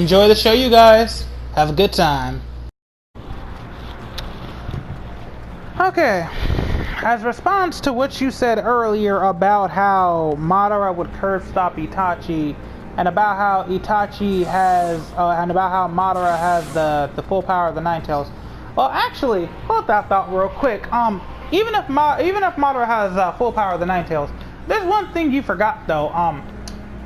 Enjoy the show, you guys. Have a good time. Okay, as response to what you said earlier about how Madara would curve stop Itachi, and about how Itachi has, and about how Madara has the full power of the Nine Tails. Well, actually, hold that thought real quick. Even if Madara has full power of the Nine Tails, there's one thing you forgot though.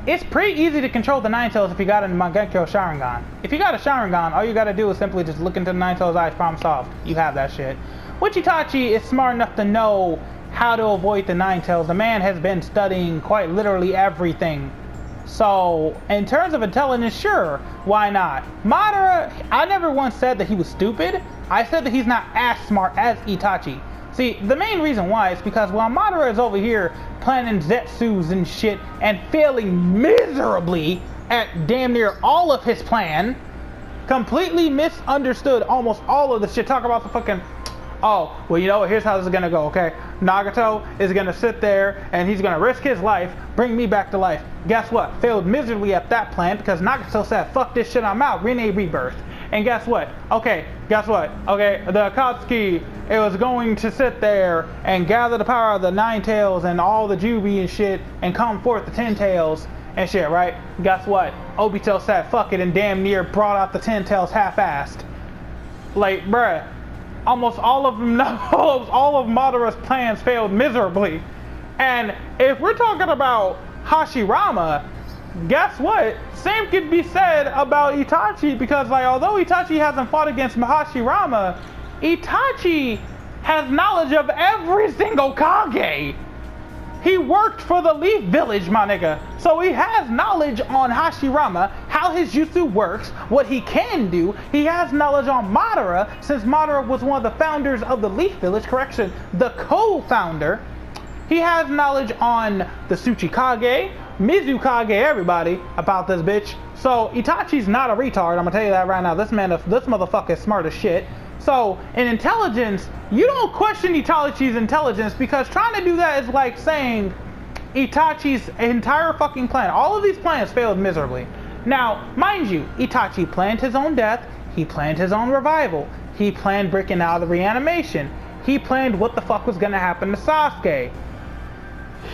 It's pretty easy to control the Nine Tails if you got a Mangekyo Sharingan. If you got a Sharingan, all you gotta do is simply just look into the Nine Tails' eyes, problem solved. You have that shit. Which Itachi is smart enough to know how to avoid the Nine Tails. The man has been studying quite literally everything. So, in terms of intelligence, sure, why not? Madara, I never once said that he was stupid. I said that he's not as smart as Itachi. See, the main reason why is because while Madara is over here planning Zetsus and shit and failing miserably at damn near all of his plan, completely misunderstood almost all of the shit. Talk about the fucking, oh, well, you know what, here's how this is gonna go, okay? Nagato is gonna sit there and he's gonna risk his life, bring me back to life. Guess what? Failed miserably at that plan because Nagato said, fuck this shit, I'm out, Rinne rebirth. And guess what? Okay, guess what? Okay, the Akatsuki, it was going to sit there and gather the power of the Nine Tails and all the Jubi and shit and come forth the Ten Tails and shit, right? Guess what? Obito said, fuck it, and damn near brought out the Ten Tails half-assed. Like, bruh, almost all of them, all of Madara's plans failed miserably. And if we're talking about Hashirama, guess what? Same could be said about Itachi, because like although Itachi hasn't fought against Hashirama, Itachi has knowledge of every single Kage. He worked for the Leaf Village, my nigga. So he has knowledge on Hashirama, how his jutsu works, what he can do. He has knowledge on Madara, since Madara was one of the founders of the Leaf Village, correction, the co-founder. He has knowledge on the Tsuchikage, Mizukage, everybody about this bitch. So Itachi's not a retard, I'm gonna tell you that right now. This motherfucker is smart as shit. So in intelligence, you don't question Itachi's intelligence, because trying to do that is like saying Itachi's entire fucking plan. All of these plans failed miserably. Now, mind you, Itachi planned his own death, he planned his own revival, he planned breaking out of the reanimation, he planned what the fuck was gonna happen to Sasuke.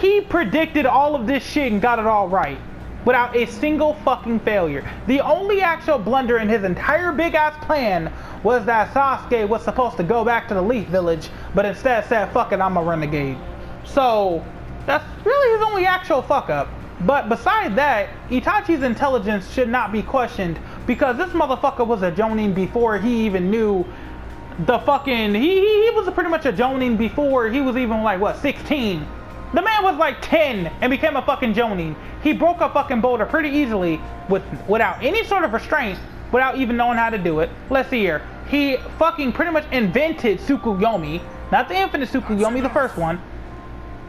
He predicted all of this shit and got it all right without a single fucking failure. The only actual blunder in his entire big ass plan was that Sasuke was supposed to go back to the Leaf Village, but instead said, fuck it, I'm a renegade. So that's really his only actual fuck up. But besides that, Itachi's intelligence should not be questioned, because this motherfucker was a Jonin before he even knew the fucking, he was pretty much a Jonin before he was even like, what, 16? The man was like 10 and became a fucking Jonin. He broke a fucking boulder pretty easily without any sort of restraint, without even knowing how to do it. Let's see here. He fucking pretty much invented Tsukuyomi. Not the infinite Tsukuyomi, the first one.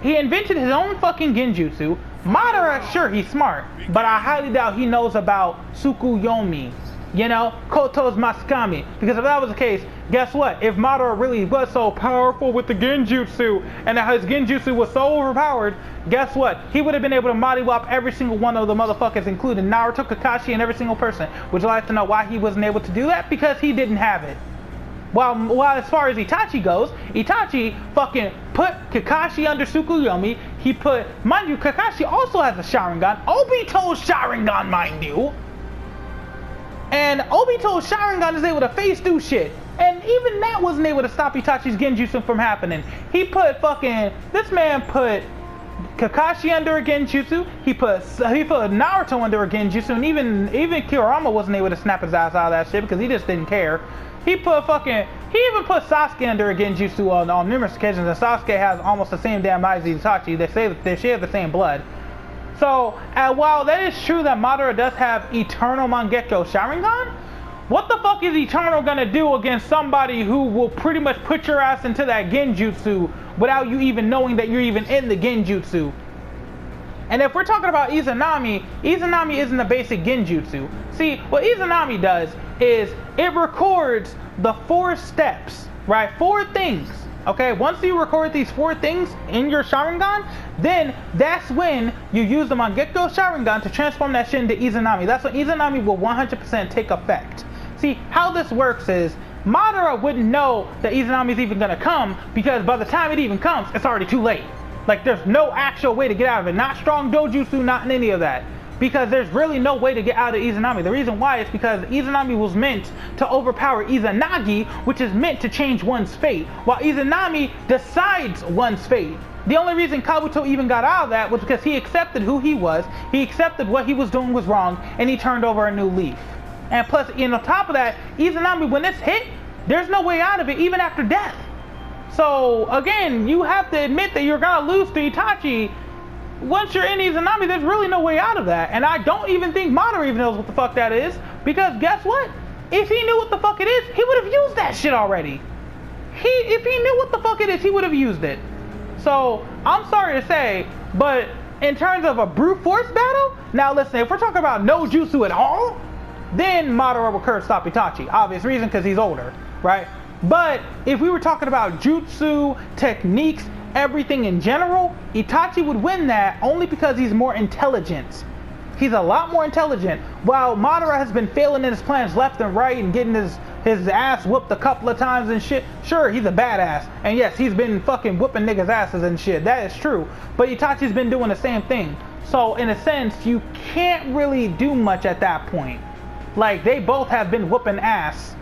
He invented his own fucking genjutsu. Madara, sure, he's smart, but I highly doubt he knows about Tsukuyomi. You know, Koto's Masakami. Because if that was the case, guess what? If Madara really was so powerful with the genjutsu, and that his genjutsu was so overpowered, guess what? He would have been able to molly-wop every single one of the motherfuckers, including Naruto, Kakashi, and every single person. Would you like to know why he wasn't able to do that? Because he didn't have it. While as far as Itachi goes, Itachi fucking put Kakashi under Tsukuyomi. He put, mind you, Kakashi also has a Sharingan. Obito's Sharingan, mind you. And Obito's Sharingan is able to phase through shit. And even that wasn't able to stop Itachi's genjutsu from happening. This man put Kakashi under a genjutsu. He put Naruto under a genjutsu. And even Kurama wasn't able to snap his ass out of that shit because he just didn't care. He even put Sasuke under a genjutsu on numerous occasions. And Sasuke has almost the same damn eyes as Itachi. They say that they share the same blood. So, while that is true that Madara does have Eternal Mangekyo Sharingan, what the fuck is Eternal gonna do against somebody who will pretty much put your ass into that genjutsu without you even knowing that you're even in the genjutsu? And if we're talking about Izanami, Izanami isn't a basic genjutsu. See, what Izanami does is it records the 4 steps, right? 4 things Okay, once you record these 4 things in your Sharingan, then that's when you use them on Gekko Sharingan to transform that shit into Izanami. That's when Izanami will 100% take effect. See, how this works is, Madara wouldn't know that Izanami is even gonna come, because by the time it even comes, it's already too late. Like, there's no actual way to get out of it. Not strong dojutsu, not in any of that. Because there's really no way to get out of Izanami. The reason why is because Izanami was meant to overpower Izanagi, which is meant to change one's fate, while Izanami decides one's fate. The only reason Kabuto even got out of that was because he accepted who he was, he accepted what he was doing was wrong, and he turned over a new leaf. And plus, on top of that, Izanami, when it's hit, there's no way out of it, even after death. So, again, you have to admit that you're gonna lose to Itachi. Once you're in Izanami, there's really no way out of that. And I don't even think Madara even knows what the fuck that is. Because guess what? If he knew what the fuck it is, he would have used that shit already. If he knew what the fuck it is, he would have used it. So, I'm sorry to say, but in terms of a brute force battle, now listen, if we're talking about no jutsu at all, then Madara will curve stop Itachi. Obvious reason, because he's older, right? But if we were talking about jutsu, techniques, everything in general, Itachi would win that only because he's more intelligent. He's a lot more intelligent. While Madara has been failing in his plans left and right and getting his ass whooped a couple of times and shit, sure, he's a badass. And yes, he's been fucking whooping niggas' asses and shit. That is true. But Itachi's been doing the same thing. So in a sense, you can't really do much at that point. Like, they both have been whooping ass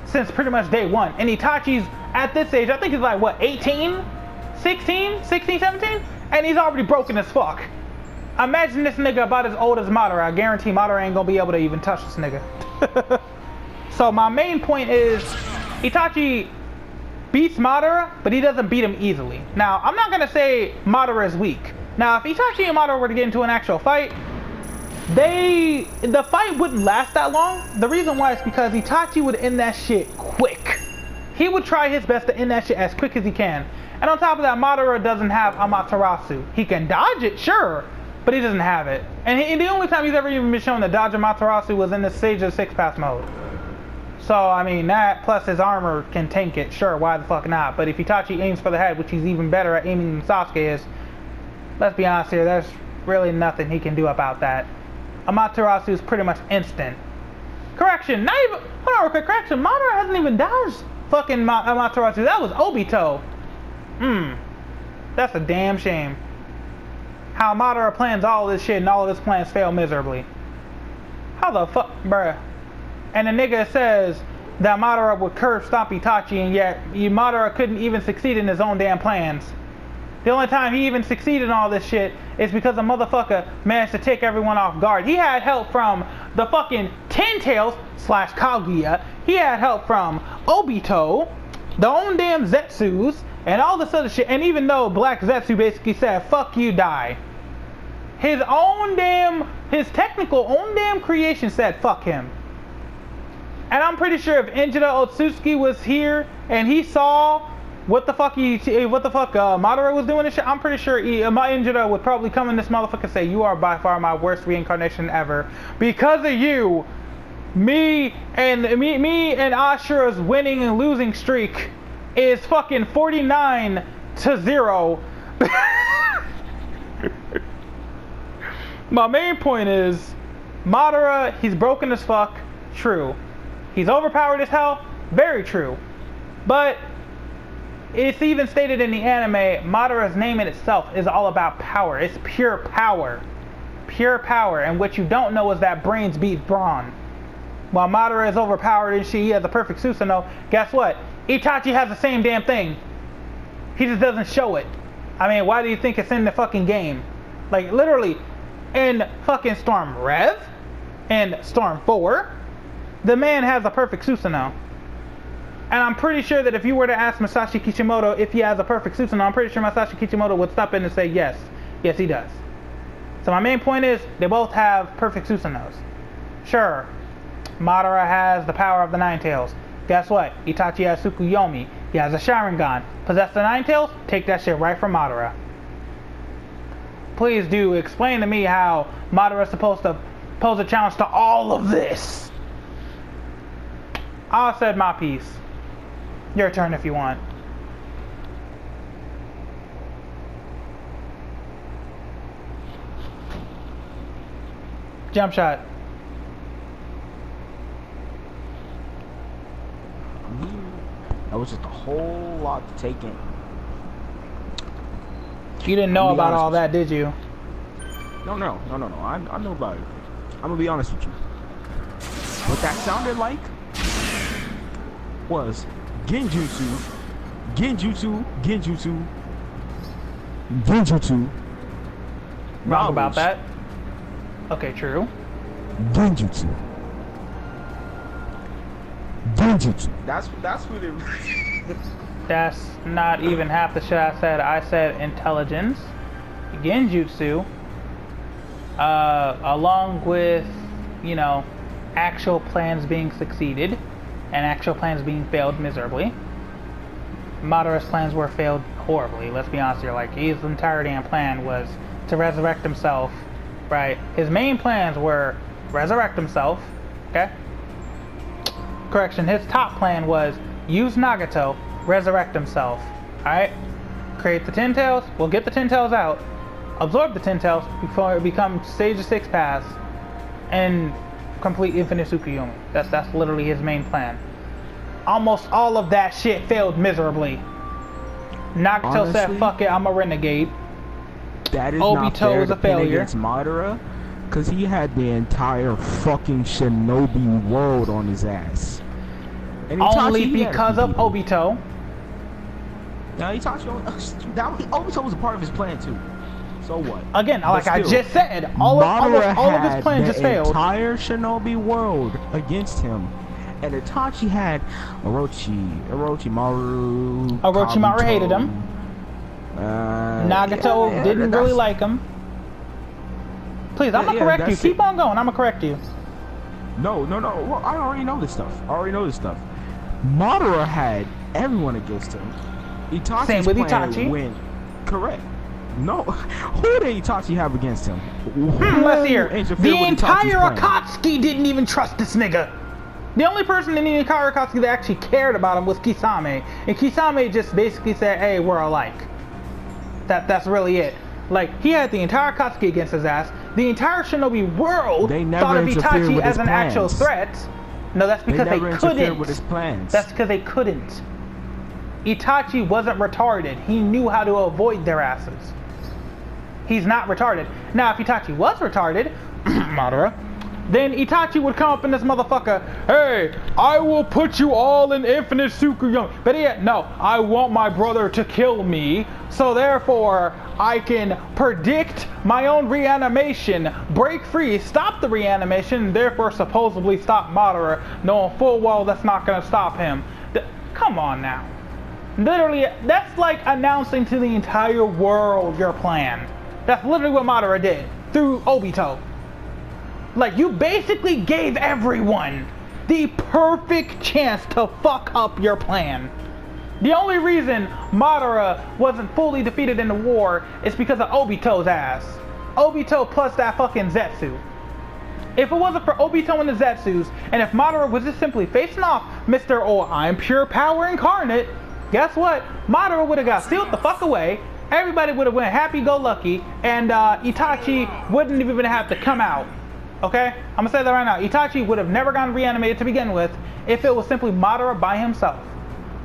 since pretty much day one. And Itachi's, at this age, I think he's like, what, 18? 16, 17? And he's already broken as fuck. Imagine this nigga about as old as Madara. I guarantee Madara ain't gonna be able to even touch this nigga. So my main point is, Itachi beats Madara, but he doesn't beat him easily. Now, I'm not gonna say Madara is weak. Now, if Itachi and Madara were to get into an actual fight, the fight wouldn't last that long. The reason why is because Itachi would end that shit quick. He would try his best to end that shit as quick as he can. And on top of that, Madara doesn't have Amaterasu. He can dodge it, sure, but he doesn't have it. And the only time he's ever even been shown to dodge Amaterasu was in the Sage of Six Paths mode. So, I mean, that plus his armor can tank it, sure, why the fuck not? But if Itachi aims for the head, which he's even better at aiming than Sasuke is, let's be honest here, there's really nothing he can do about that. Amaterasu is pretty much instant. Correction, not even, hold on real quick, correction, Madara hasn't even dodged fucking Amaterasu, that was Obito. That's a damn shame. How Madara plans all this shit and all of his plans fail miserably. How the fuck, bruh? And the nigga says that Madara would curve stomp Itachi, and yet Madara couldn't even succeed in his own damn plans. The only time he even succeeded in all this shit is because the motherfucker managed to take everyone off guard. He had help from the fucking Ten Tails / Kaguya. He had help from Obito, the own damn Zetsus, and all this other shit. And even though Black Zetsu basically said, fuck you, die. His technical own damn creation said, fuck him. And I'm pretty sure if Injita Otsutsuki was here and he saw what the fuck Madara was doing and shit, I'm pretty sure my Injita would probably come in this motherfucker and say, you are by far my worst reincarnation ever. Because of you, me and Ashura's winning and losing streak is fucking 49-0. My main point is, Madara, he's broken as fuck, true. He's overpowered as hell, very true. But it's even stated in the anime, Madara's name in itself is all about power. It's pure power. Pure power. And what you don't know is that brains beat brawn. While Madara is overpowered and he has a perfect Susanoo, guess what? Itachi has the same damn thing. He just doesn't show it. I mean, why do you think it's in the fucking game? Like, literally, in fucking Storm Rev, and Storm 4, the man has a perfect Susanoo. And I'm pretty sure that if you were to ask Masashi Kishimoto if he has a perfect Susanoo, I'm pretty sure Masashi Kishimoto would stop in and say yes. Yes, he does. So my main point is, they both have perfect Susanoos. Sure, Madara has the power of the Nine Tails. Guess what? Itachi has Tsukuyomi. He has a Sharingan. Possess the Nine Tails? Take that shit right from Madara. Please do explain to me how Madara is supposed to pose a challenge to all of this. I said my piece. Your turn if you want. Jump shot. That was just a whole lot to take in. You didn't know about all that, did you? No. I know about it. I'm gonna be honest with you. What that sounded like was Genjutsu. Wrong about that. Okay, true. Genjutsu. That's what it. That's not even half the shit I said. I said intelligence, genjutsu, along with, you know, actual plans being succeeded and actual plans being failed miserably. Madara's plans were failed horribly. Let's be honest here. Like, his entire damn plan was to resurrect himself, right? His main plans were resurrect himself, okay? Correction, his top plan was use Nagato, resurrect himself, alright? Create the Ten Tails, we'll get the Ten Tails out, absorb the Ten Tails before it becomes Stage of Six Paths, and complete Infinite Tsukuyomi. That's literally his main plan. Almost all of that shit failed miserably. Nagato said, fuck it, I'm a renegade. That is Obito not fair was a to pin failure. against Madara, because he had the entire fucking shinobi world on his ass. And Only because of Obito. Now Itachi, Obito was a part of his plan too. So what? Again, like I just said, all of his plans just failed. Entire shinobi world against him. And Itachi had Orochimaru. Orochimaru hated him. Nagato didn't really like him. Please, I'm gonna correct you. Keep on going. I'm gonna correct you. No. Well, I already know this stuff. Madara had everyone against him. Itachi's Same with plan Itachi. went correct. No, who did Itachi have against him? Let's hear. The entire Akatsuki didn't even trust this nigga. The only person in the entire Akatsuki that actually cared about him was Kisame, and Kisame just basically said, "Hey, we're alike." That's really it. Like, he had the entire Akatsuki against his ass. The entire shinobi world thought of Itachi as an actual threat. No, that's because they couldn't. With his plans. That's because they couldn't. Itachi wasn't retarded. He knew how to avoid their asses. He's not retarded. Now, if Itachi was retarded, Madara, then Itachi would come up in this motherfucker, hey, I will put you all in Infinite Tsukuyomi. But yet, no, I want my brother to kill me, so therefore I can predict my own reanimation, break free, stop the reanimation, and therefore supposedly stop Madara, knowing full well that's not going to stop him. Come on now. Literally, that's like announcing to the entire world your plan. That's literally what Madara did through Obito. Like, you basically gave everyone the perfect chance to fuck up your plan. The only reason Madara wasn't fully defeated in the war is because of Obito's ass. Obito plus that fucking Zetsu. If it wasn't for Obito and the Zetsus, and if Madara was just simply facing off Mr. Oh, I'm pure power incarnate, guess what? Madara would have got sealed the fuck away, everybody would have went happy-go-lucky, and Itachi wouldn't even have to come out. Okay? I'm gonna say that right now. Itachi would have never gotten reanimated to begin with if it was simply Madara by himself.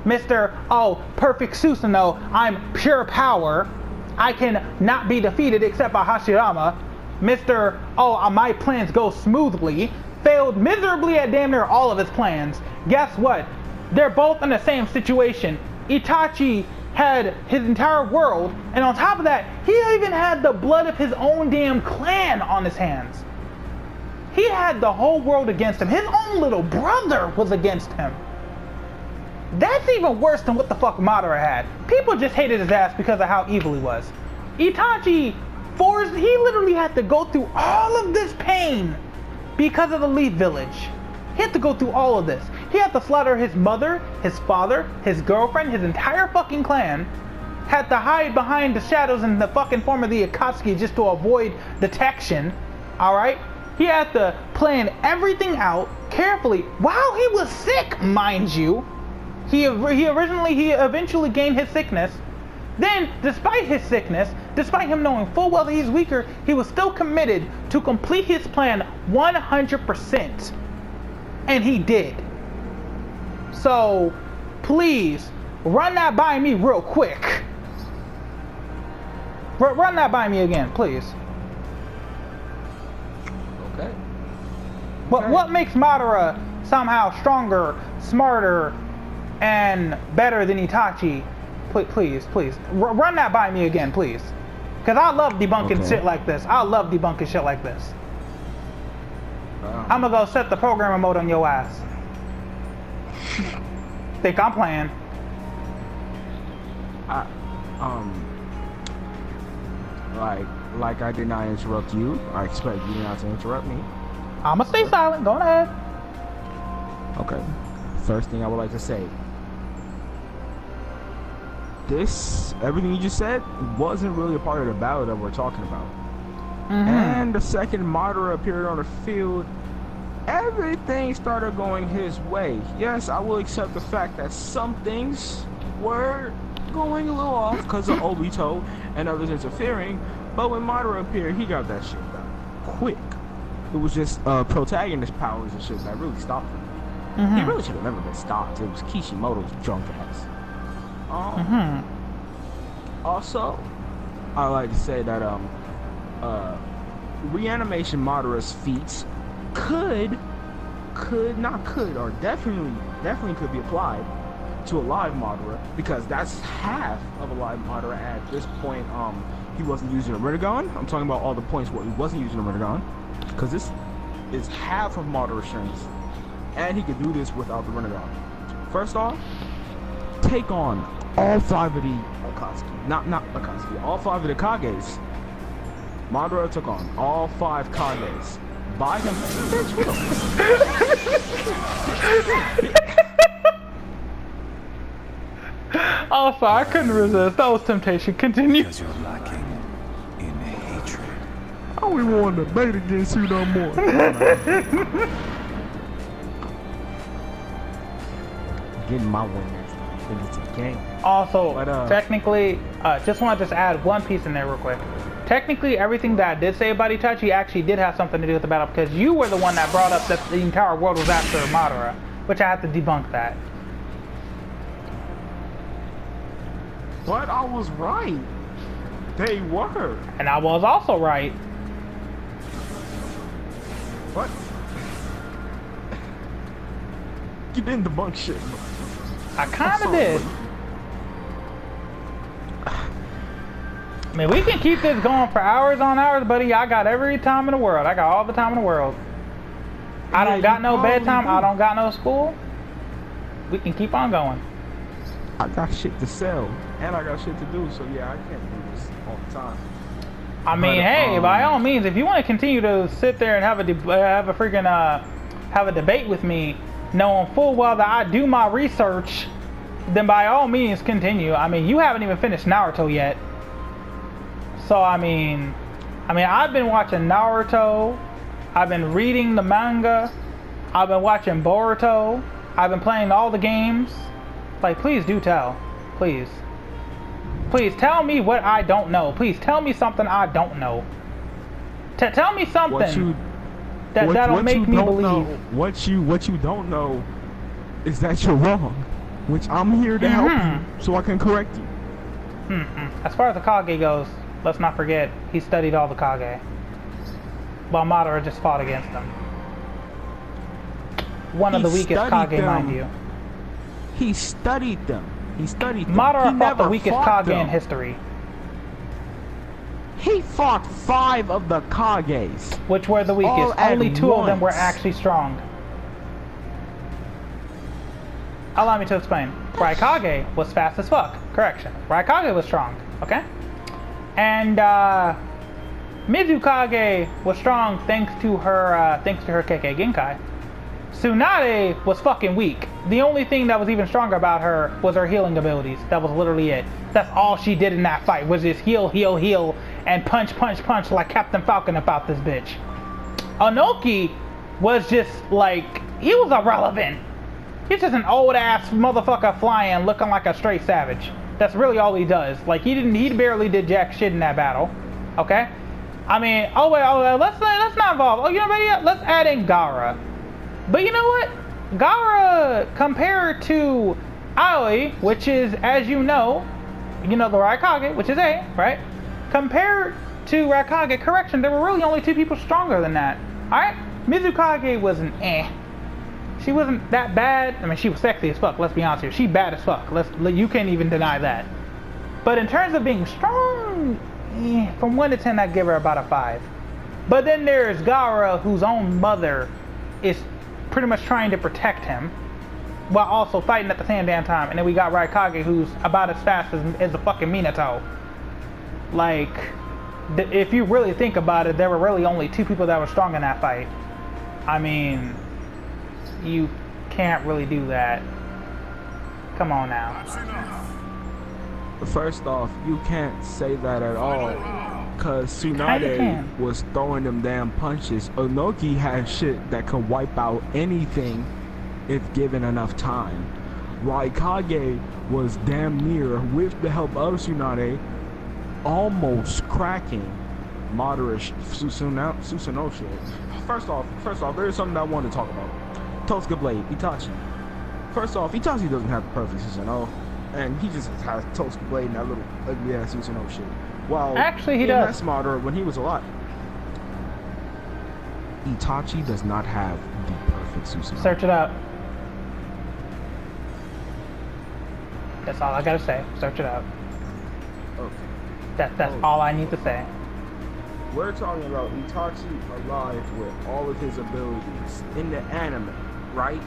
Mr. Oh, perfect Susanoo, I'm pure power. I can not be defeated except by Hashirama. Mr. Oh, my plans go smoothly. Failed miserably at damn near all of his plans. Guess what? They're both in the same situation. Itachi had his entire world, and on top of that, he even had the blood of his own damn clan on his hands. He had the whole world against him. His own little brother was against him. That's even worse than what the fuck Madara had. People just hated his ass because of how evil he was. Itachi he literally had to go through all of this pain because of the Leaf Village. He had to go through all of this. He had to slaughter his mother, his father, his girlfriend, his entire fucking clan. Had to hide behind the shadows in the fucking form of the Akatsuki just to avoid detection. Alright? He had to plan everything out carefully while he was sick, mind you. He eventually gained his sickness. Then, despite his sickness, despite him knowing full well that he's weaker, he was still committed to complete his plan 100%. And he did. So, please, run that by me real quick. Run that by me again, please. Okay. What makes Madara somehow stronger, smarter, and better than Itachi? Please, run that by me again, please. Because I love debunking shit like this. I love debunking shit like this. I'm gonna go set the programmer mode on your ass. Think I'm playing. Like I did not interrupt you. I expect you not to interrupt me. I'ma stay silent. Go ahead. Okay. First thing I would like to say. Everything you just said wasn't really a part of the battle that we're talking about. And the second Madara appeared on the field, everything started going his way. Yes, I will accept the fact that some things were going a little off because of Obito and others interfering, but when Madara appeared, he got that shit done quick. It was just protagonist powers and shit that really stopped him. He really should have never been stopped. It was Kishimoto's drunk ass. Also, I like to say that reanimation Madara's feats definitely could be applied to a live Madara, because that's half of a live Madara at this point. He wasn't using a Rinnegan. I'm talking about all the points where he wasn't using a Rinnegan, because this is half of Madara's strength, and he could do this without the Rinnegan. First off, take on all 5 of the Akatsuki. Not Akatsuki, all 5 of the Kages. Madara took on all 5 Kages by him. Also, I couldn't resist. That was temptation. Continue. Because you're lacking in hatred. I don't even want to debate against you no more. Getting my win next time. I think it's a game. Also, technically, just want to add one piece in there real quick. Technically, everything that I did say about Itachi actually did have something to do with the battle, because you were the one that brought up that the entire world was after Madara, which I have to debunk that. But I was right. They were. And I was also right. What? You didn't debunk shit. I kind of did. I mean, we can keep this going for hours on hours, buddy. I got every time in the world. I got all the time in the world. I don't got no bedtime. I don't got no school. We can keep on going. I got shit to sell, and I got shit to do, so yeah, I can't do this all the time. I mean, hey, by all means, if you want to continue to sit there and have a debate with me, knowing full well that I do my research, then by all means continue. I mean, you haven't even finished Naruto yet. So I mean, I've been watching Naruto, I've been reading the manga, I've been watching Boruto, I've been playing all the games. Like, please do tell. Please. Please tell me what I don't know. Please tell me something I don't know. Tell me something that'll make me believe. What you don't know is that you're wrong, which I'm here to help you so I can correct you. As far as the Kage goes, let's not forget he studied all the Kage, while Madara just fought against them. One of the weakest Kage, mind you. He studied them. Madara fought the weakest Kage in history. He fought 5 of the Kages. Which were the weakest. Only 2 of them were actually strong. Allow me to explain. Raikage was fast as fuck. Correction. Raikage was strong. Okay? And Mizukage was strong thanks to her Kekkei Genkai. Tsunade was fucking weak. The only thing that was even stronger about her was her healing abilities. That was literally it. That's all she did in that fight, was just heal, heal, heal, and punch, punch, punch like Captain Falcon about this bitch. Onoki was just like, he was irrelevant. He's just an old ass motherfucker flying, looking like a straight savage. That's really all he does. Like he barely did jack shit in that battle. Okay? I mean, let's not involve. Oh, you know what? Let's add in Gaara. But you know what? Gaara compared to Aoi, which is, as you know the Raikage, which is A, right? Compared to Raikage, correction, there were really only 2 people stronger than that. Alright? Mizukage was an eh. She wasn't that bad. I mean, she was sexy as fuck, let's be honest here. She bad as fuck. You can't even deny that. But in terms of being strong, from 1 to 10, I'd give her about a 5. But then there's Gaara, whose own mother is pretty much trying to protect him, while also fighting at the same damn time. And then we got Raikage, who's about as fast as the fucking Minato. Like, if you really think about it, there were really only 2 people that were strong in that fight. I mean, you can't really do that. Come on now. First off, you can't say that at all, cause Tsunade was throwing them damn punches. Onoki had shit that could wipe out anything if given enough time. Raikage was damn near, with the help of Tsunade, almost cracking Madara's Susanoo shit. First off, there is something that I want to talk about. Tosuke Blade, Itachi. First off, Itachi doesn't have the perfect Susanoo, and he just has Tosuke Blade and that little ugly ass Susanoo shit. Well, actually, he does. Madara when he was alive. Itachi does not have the perfect Susanoo. Search it up. That's all I gotta say. Search it out. Okay. That's all I need to say. We're talking about Itachi alive with all of his abilities in the anime, right?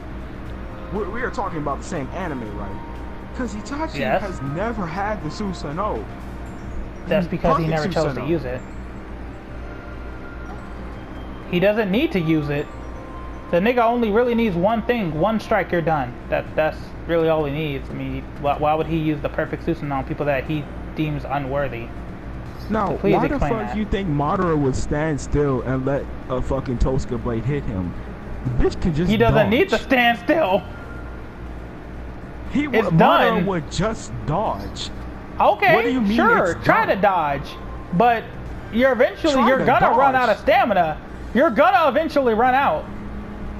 We are talking about the same anime, right? Because Itachi has never had the Susanoo. That's because he never chose to use it. He doesn't need to use it. The nigga only really needs one thing, one strike, you're done. That's really all he needs. I mean, why would he use the perfect Susanoo on people that he deems unworthy? Now, so why the fuck do you think Madara would stand still and let a fucking Tosuke Blade hit him? The bitch can just He doesn't need to stand still. Madara would just dodge. Okay, what do you mean sure, try to dodge. But you're gonna run out of stamina. You're gonna eventually run out.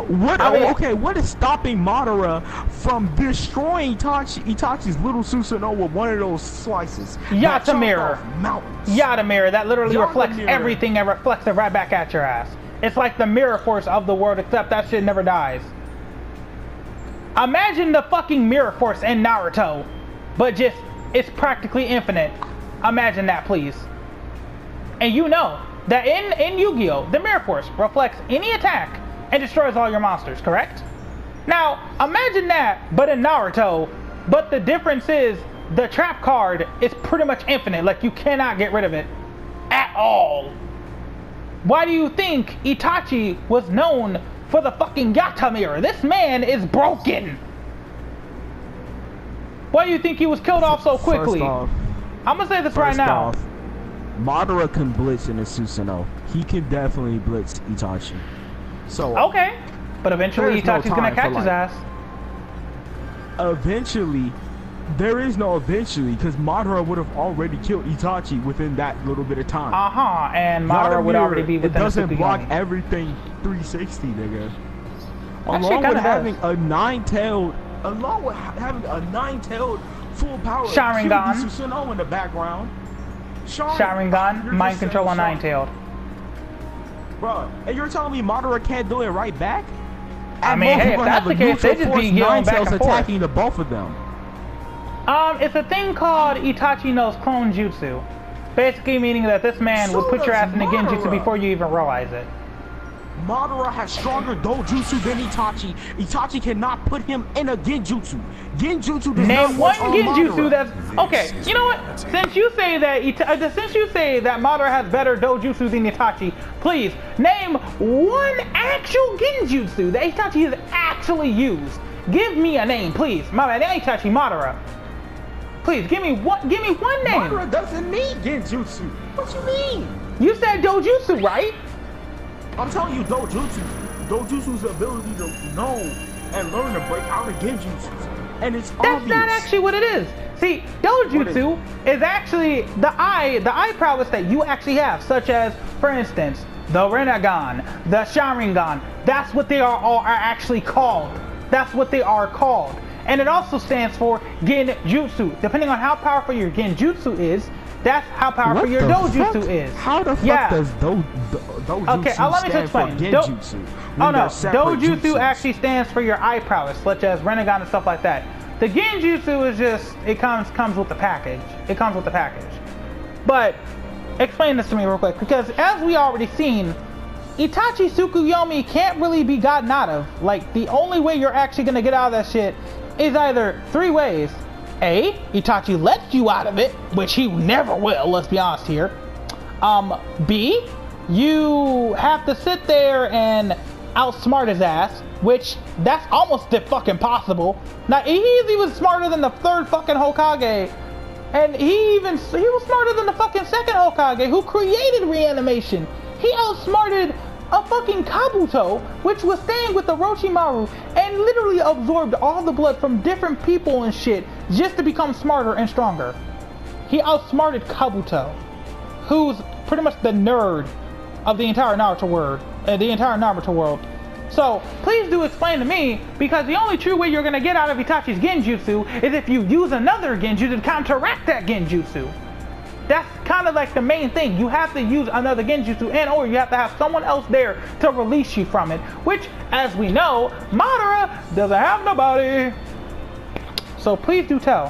What is stopping Madara from destroying Itachi's little Susanoo with one of those slices? Yata mirror. Yata mirror that literally reflects everything and reflects it right back at your ass. It's like the mirror force of the world, except that shit never dies. Imagine the fucking mirror force in Naruto, but just it's practically infinite. Imagine that, please. And you know that in Yu-Gi-Oh, the mirror force reflects any attack and destroys all your monsters, correct? Now, imagine that, but in Naruto, but the difference is the trap card is pretty much infinite, like you cannot get rid of it at all. Why do you think Itachi was known for the fucking Yata mirror? This man is broken. Why do you think he was killed off so quickly? I'm gonna say this right now. Madara can blitz in his Susanoo. He can definitely blitz Itachi. So okay, but eventually Itachi's gonna catch his ass. Eventually, there is no eventually, because Madara would have already killed Itachi within that little bit of time. And Madara would already be within. It doesn't block everything 360, nigga. Along with having a nine-tailed full power Sharingan Susanoo in the background. Sharingan, mind control on nine-tailed. Bro, and you're telling me Madara can't do it right back? I mean, hey, if that's the case, they just be going back and forth. Attacking the both of them. It's a thing called Itachi knows clone jutsu. Basically meaning that this man would put your ass in the genjutsu before you even realize it. Madara has stronger dojutsu than Itachi. Itachi cannot put him in a genjutsu. Genjutsu does Name one not genjutsu that's okay. You know what? Since you say that Madara has better dojutsu than Itachi, please name one actual genjutsu that Itachi has actually used. Give me a name, please. My bad, Itachi, Madara. Please give me one name. Madara doesn't need genjutsu. What you mean? You said dojutsu, right? I'm telling you, dojutsu's ability to know and learn to break out of genjutsu, and it's obvious. That's not actually what it is. See, dojutsu is actually the eye prowess that you actually have, such as, for instance, the Rinnegan, the Sharingan. That's what they are actually called. That's what they are called. And it also stands for Genjutsu. Depending on how powerful your Genjutsu is, that's how powerful your dojutsu is. How the fuck does dojutsu okay, let me stand for explain. genjutsu? Oh no, dojutsu actually stands for your eye prowess, such as Rinnegan and stuff like that. The Genjutsu is just, it comes with the package. It comes with the package. But, explain this to me real quick, because as we already seen, Itachi Tsukuyomi can't really be gotten out of. Like, the only way you're actually gonna get out of that shit is either three ways. A, Itachi lets you out of it, which he never will, let's be honest here. B, you have to sit there and outsmart his ass, which that's almost fucking possible. Now, he's even smarter than the third fucking Hokage, and he was smarter than the fucking second Hokage who created reanimation. He outsmarted a fucking Kabuto, which was staying with the Orochimaru, and literally absorbed all the blood from different people and shit just to become smarter and stronger. He outsmarted Kabuto, who's pretty much the nerd of the entire Naruto world. So, please do explain to me, because the only true way you're gonna get out of Itachi's Genjutsu is if you use another Genjutsu to counteract that Genjutsu. That's kind of like the main thing. You have to use another Genjutsu, and or you have to have someone else there to release you from it. Which, as we know, Madara doesn't have nobody. So please do tell.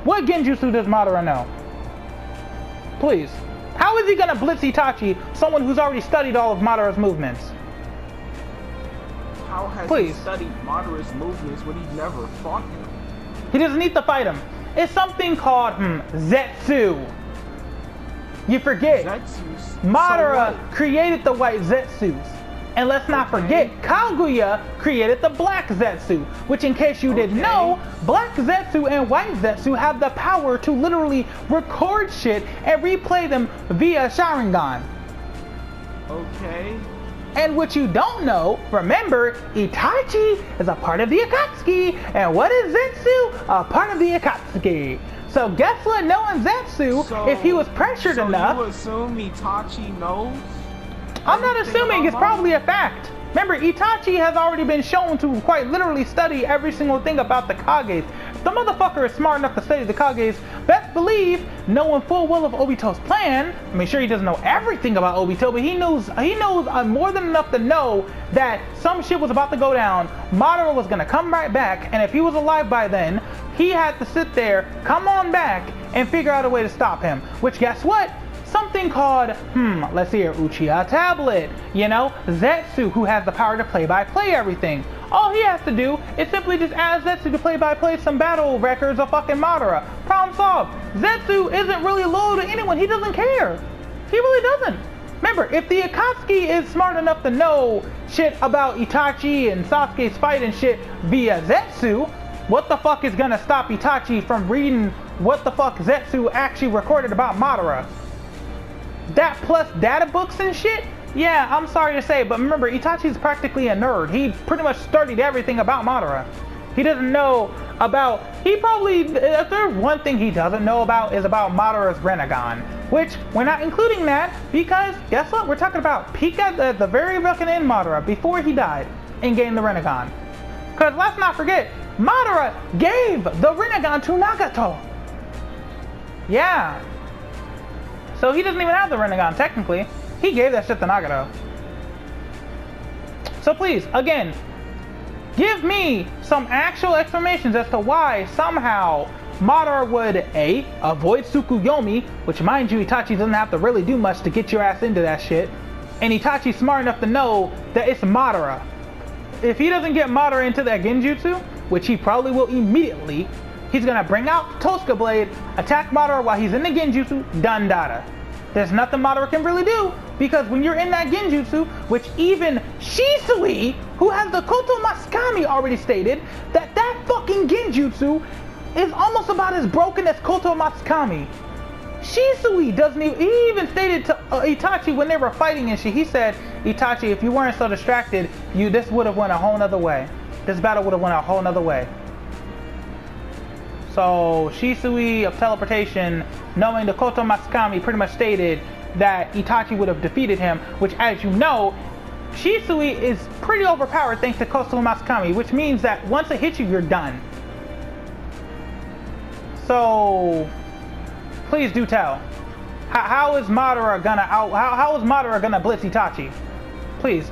What Genjutsu does Madara know? Please. How is he gonna blitz Itachi, someone who's already studied all of Madara's movements? How has he studied Madara's movements when he's never fought him? He doesn't need to fight him. It's something called Zetsu. You forget, Madara created the white Zetsus. And let's not forget, Kaguya created the black Zetsu. Which, in case you didn't know, black Zetsu and white Zetsu have the power to literally record shit and replay them via Sharingan. Okay. And what you don't know, remember, Itachi is a part of the Akatsuki. And what is Zetsu? A part of the Akatsuki. So guess what, knowing Zetsu, if he was pressured enough... So you assume Itachi knows? I'm not assuming, it's probably a fact. Remember, Itachi has already been shown to quite literally study every single thing about the Kages. If the motherfucker is smart enough to study the Kages, best believe, knowing full well of Obito's plan, I mean, sure he doesn't know everything about Obito, but he knows more than enough to know that some shit was about to go down, Madara was gonna come right back, and if he was alive by then, he had to sit there, come on back, and figure out a way to stop him. Which, guess what? Something called, let's see here, Uchiha Tablet. You know, Zetsu, who has the power to play-by-play everything. All he has to do is simply just ask Zetsu to play-by-play some battle records of fucking Madara. Problem solved. Zetsu isn't really loyal to anyone. He doesn't care. He really doesn't. Remember, if the Akatsuki is smart enough to know shit about Itachi and Sasuke's fight and shit via Zetsu, what the fuck is gonna stop Itachi from reading what the fuck Zetsu actually recorded about Madara? That plus data books and shit? Yeah, I'm sorry to say, but remember, Itachi's practically a nerd. He pretty much studied everything about Madara. He doesn't know about... If there's one thing he doesn't know about, is about Madara's Rinnegan. Which, we're not including that, because, guess what? We're talking about peak at the very fucking end Madara, before he died, and gained the Rinnegan. Because let's not forget, Madara gave the Rinnegan to Nagato. Yeah. So he doesn't even have the Rinnegan, technically. He gave that shit to Nagato. So please, again, give me some actual explanations as to why somehow Madara would, A, avoid Tsukuyomi, which mind you, Itachi doesn't have to really do much to get your ass into that shit, and Itachi's smart enough to know that it's Madara. If he doesn't get Madara into that Genjutsu, which he probably will immediately, he's gonna bring out Tosca Blade, attack Madara while he's in the Genjutsu, done data. There's nothing Madara can really do, because when you're in that Genjutsu, which even Shisui, who has the Koto Masakami, already stated, that fucking Genjutsu is almost about as broken as Koto Masakami. Shisui doesn't even, he even stated to Itachi when they were fighting and shit, he said, Itachi, if you weren't so distracted, this would have went a whole nother way. This battle would have went a whole nother way. So Shisui of teleportation, knowing the Koto Masakami, pretty much stated that Itachi would have defeated him, which, as you know, Shisui is pretty overpowered thanks to Koto Masakami, which means that once it hits you, you're done. So please do tell. How is Madara gonna blitz Itachi? Please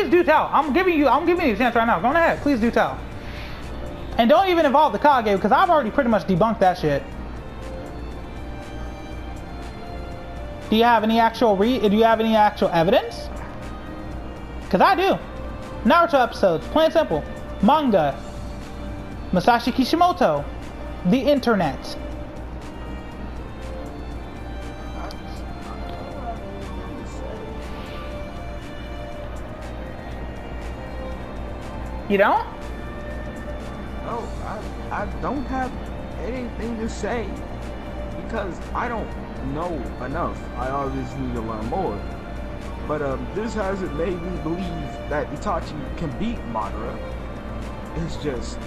do tell. I'm giving you a chance right now. Go ahead. Please do tell. And don't even involve the Kage, because I've already pretty much debunked that shit. Do you have any actual evidence? Because I do. Naruto episodes, plain and simple. Manga. Masashi Kishimoto. The internet. You don't? No, I don't have anything to say because I don't know enough. I always need to learn more. But this hasn't made me believe that Itachi can beat Madara. It's just,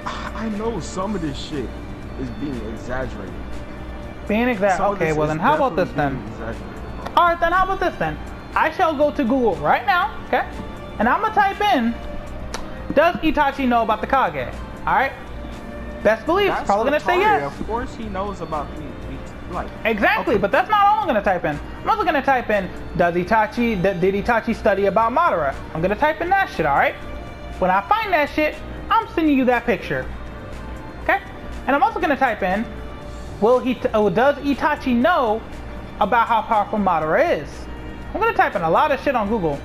I know some of this shit is being exaggerated. Okay, well then how about this then? Alright then, how about this then? I shall go to Google right now, okay? And I'm gonna type in, does Itachi know about the Kage? Alright? Best belief, it's probably gonna say yes. Of course he knows about the like. Exactly, okay. But that's not all I'm gonna type in. I'm also gonna type in, did Itachi study about Madara? I'm gonna type in that shit, alright? When I find that shit, I'm sending you that picture. Okay? And I'm also gonna type in, does Itachi know about how powerful Madara is? I'm gonna type in a lot of shit on Google.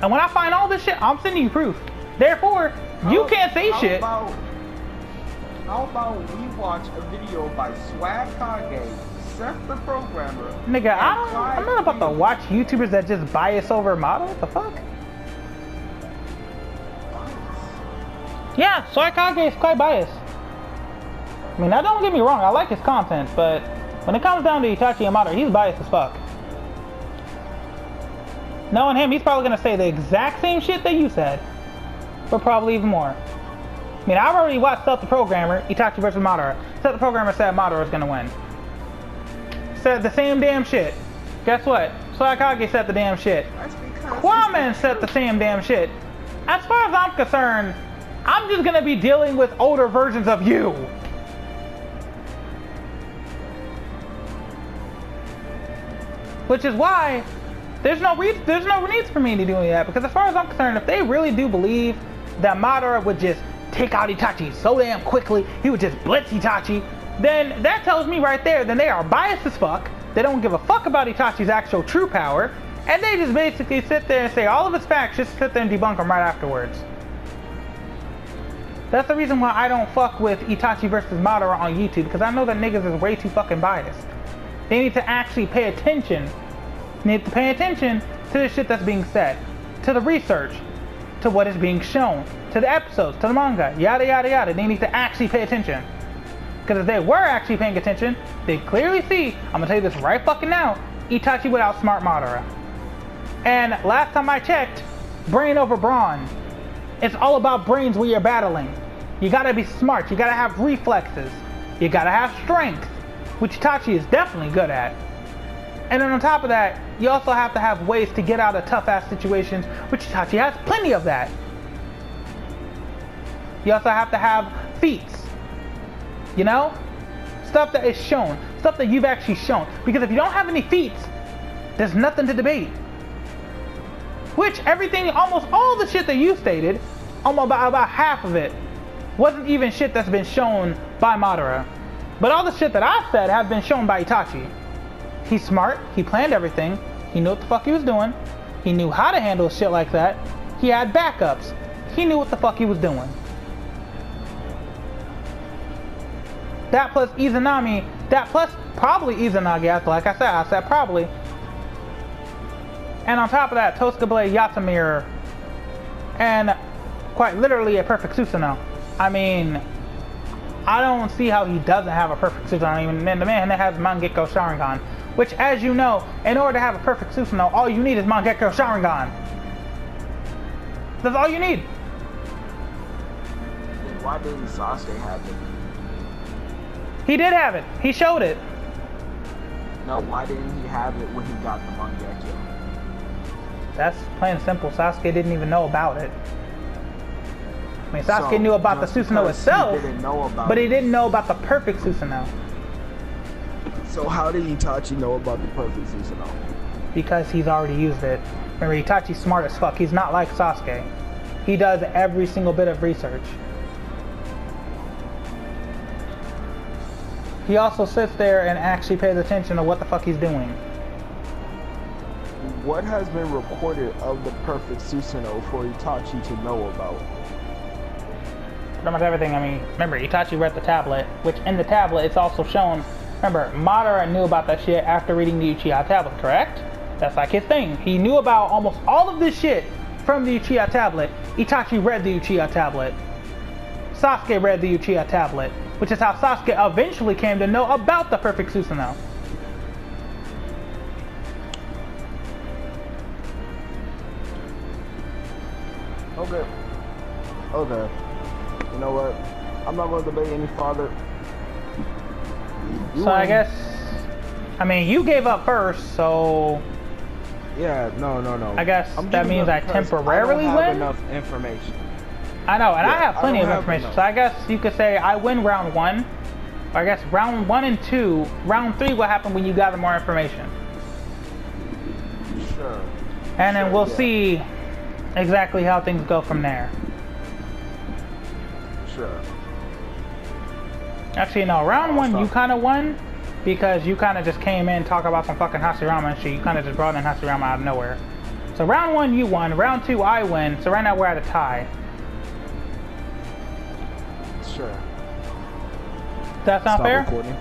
And when I find all this shit, I'm sending you proof. Therefore, you can't say shit. How about we watch a video by Swag Kage, Seth the Programmer? Nigga, I'm not about to watch YouTubers that just bias over Madara. What the fuck? Yeah, Swag Kage is quite biased. I mean, now don't get me wrong, I like his content, but when it comes down to Itachi and Madara, he's biased as fuck. Knowing him, he's probably gonna say the exact same shit that you said, but probably even more. I mean, I've already watched Seth the Programmer, Itachi versus Madara. Seth the Programmer said Madara was gonna win. Said the same damn shit. Guess what? Swag Kage said the damn shit. Kwame said the same damn shit. As far as I'm concerned, I'm just gonna be dealing with older versions of you. Which is why there's no need for me to do any of that, because as far as I'm concerned, if they really do believe that Madara would just take out Itachi so damn quickly, he would just blitz Itachi, then that tells me right there that they are biased as fuck. They don't give a fuck about Itachi's actual true power, and they just basically sit there and say all of his facts, just sit there and debunk them right afterwards. That's the reason why I don't fuck with Itachi versus Madara on YouTube, because I know that niggas is way too fucking biased. They need to actually pay attention. They need to pay attention to the shit that's being said, to the research, to what is being shown, to the episodes, to the manga, yada yada yada. They need to actually pay attention. Because if they were actually paying attention, they'd clearly see, I'm gonna tell you this right fucking now, Itachi would outsmart Madara. And last time I checked, brain over brawn. It's all about brains when you're battling. You gotta be smart, you gotta have reflexes, you gotta have strength, which Itachi is definitely good at. And then on top of that, you also have to have ways to get out of tough-ass situations, which Itachi has plenty of that. You also have to have feats. You know? Stuff that is shown. Stuff that you've actually shown. Because if you don't have any feats, there's nothing to debate. Which everything, almost all the shit that you stated, almost about half of it, wasn't even shit that's been shown by Madara. But all the shit that I've said have been shown by Itachi. He's smart, he planned everything, he knew what the fuck he was doing, he knew how to handle shit like that, he had backups, he knew what the fuck he was doing. That plus Izanami, that plus probably Izanagi, like I said probably. And on top of that, Tosuke Blade Yatamir, and quite literally a perfect Susanoo. I mean, I don't see how he doesn't have a perfect Susanoo. Even the man that has Mangekyo Sharingan, which, as you know, in order to have a perfect Susanoo, all you need is Mangekyo Sharingan. That's all you need. Why didn't Sasuke have it? He did have it. He showed it. No, why didn't he have it when he got the Mangekyo? That's plain and simple. Sasuke didn't even know about it. I mean, Sasuke knew about the Susanoo itself, but he didn't know about the perfect Susanoo. So how did Itachi know about the perfect Susanoo? Because he's already used it. Remember, Itachi's smart as fuck. He's not like Sasuke. He does every single bit of research. He also sits there and actually pays attention to what the fuck he's doing. What has been recorded of the perfect Susanoo for Itachi to know about? Pretty much everything. I mean, remember, Itachi read the tablet, which in the tablet it's also shown. Remember, Madara knew about that shit after reading the Uchiha tablet, correct? That's like his thing. He knew about almost all of this shit from the Uchiha tablet. Itachi read the Uchiha tablet. Sasuke read the Uchiha tablet, which is how Sasuke eventually came to know about the perfect Susanoo. Okay. Okay. You know what? I'm not going to debate any farther. So I guess, I mean, you gave up first, so yeah, no. I guess that means I temporarily I don't have win. enough information. I know, and Yeah, I have plenty I of don't have information. enough. So I guess you could say I win round 1. Or I guess round 1 and 2. Round 3 will happen when you gather more information. Sure. And then we'll yeah. see exactly how things go from there. Sure. Actually, no, round 1 you stop. kind of won because you kind of just came in talk about some fucking Hashirama and shit. You kind of just brought in Hashirama out of nowhere. So round 1 you won, round 2 I win. So right now we're at a tie. Sure. Does that sound Stop fair? recording.